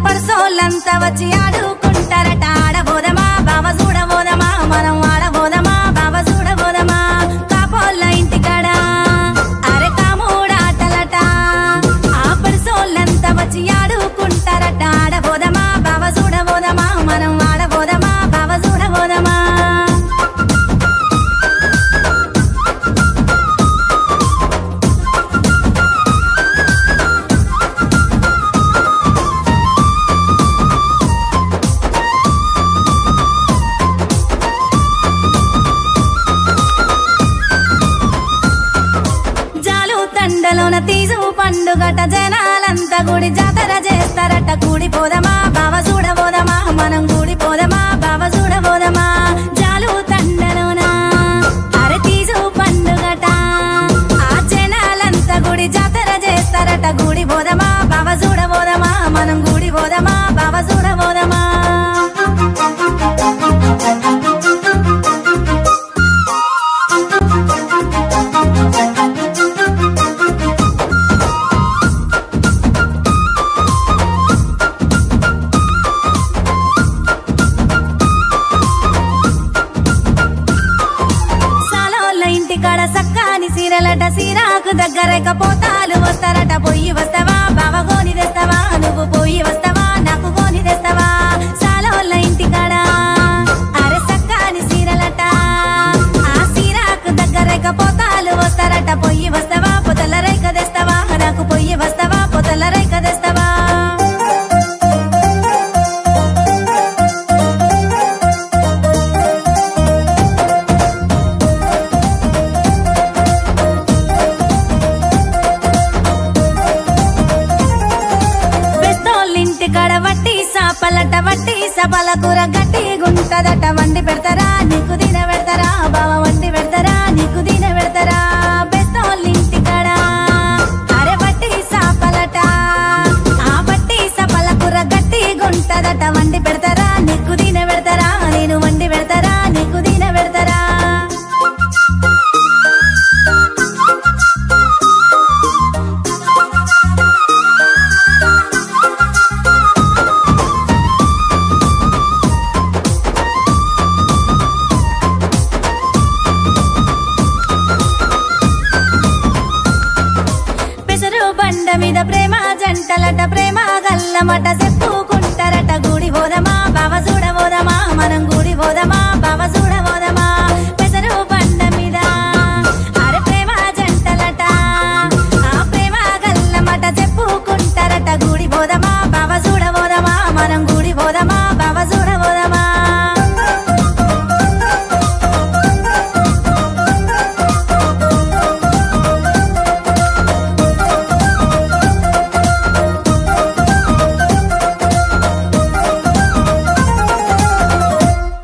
పర్సోళ్ళంతా వచ్చి ఆడుకుంటారట ఆడబోదమా బావ చూడబోదమా మనం ఆడబోదమా బావ చూడబోదమా కాపోళ్ళ ఇంటికాడ అరే కామూడాటలట ఆ పర్సోళ్ళంతా వచ్చి ఆడుకుంటారట ఆడబోదమా బావ చూడబోదమా మనం ఆడబోదమా బావ చూడబోదమా తీసు పండుగట జనాలంతా గుడి జాతర చేస్తారట కూడిపోదమా బావ చూడబోదమా మనం కూడిపోదమా బావ చూడబోదమా జాలు తండలోన అరే తీసు పండుగట ఆ జనాలంతా గుడి జాతర చేస్తారట కూడిపోదమా బావ చూడబోదమా మనం కూడిపోదమా బావ చూడబోదమా సక్కాని సీరలట సీరాకు దగ్గరక పోతాలు వస్తారట పొయ్యి వస్తావా బావ గోని తెస్తావా నువ్వు పొయ్యి వస్తావా నాకు గోని తెస్తావా సాలోళ్ళ ఇంటికాడ అరే సక్కాని సీరలట ఆ సీరాకు దగ్గరక పోతాలు వస్తారట పొయ్యి వస్తావా పొతల రేఖ తెస్తావా నాకు పొయ్యి వస్తావా పొతల రేఖ తెస్తావా పలట వట్టి సపల కూర గట్టి గుంటదట వండి పెడతారా నీకు తిన పెడతారా బావ వండి పెడతారా నీకు తిన పెడతారా బెస్తోళ్ళింటికాడ అరే వట్టి సాపలట ఆ వట్టి సపల కూర గట్టి గుంటదట వండి పెడతారా నీకు తిన పెడతారా నేను వండి పెడతారా నీకు తిన పెడతారా బండ మీద ప్రేమ జంటలట ప్రేమ గల్లమట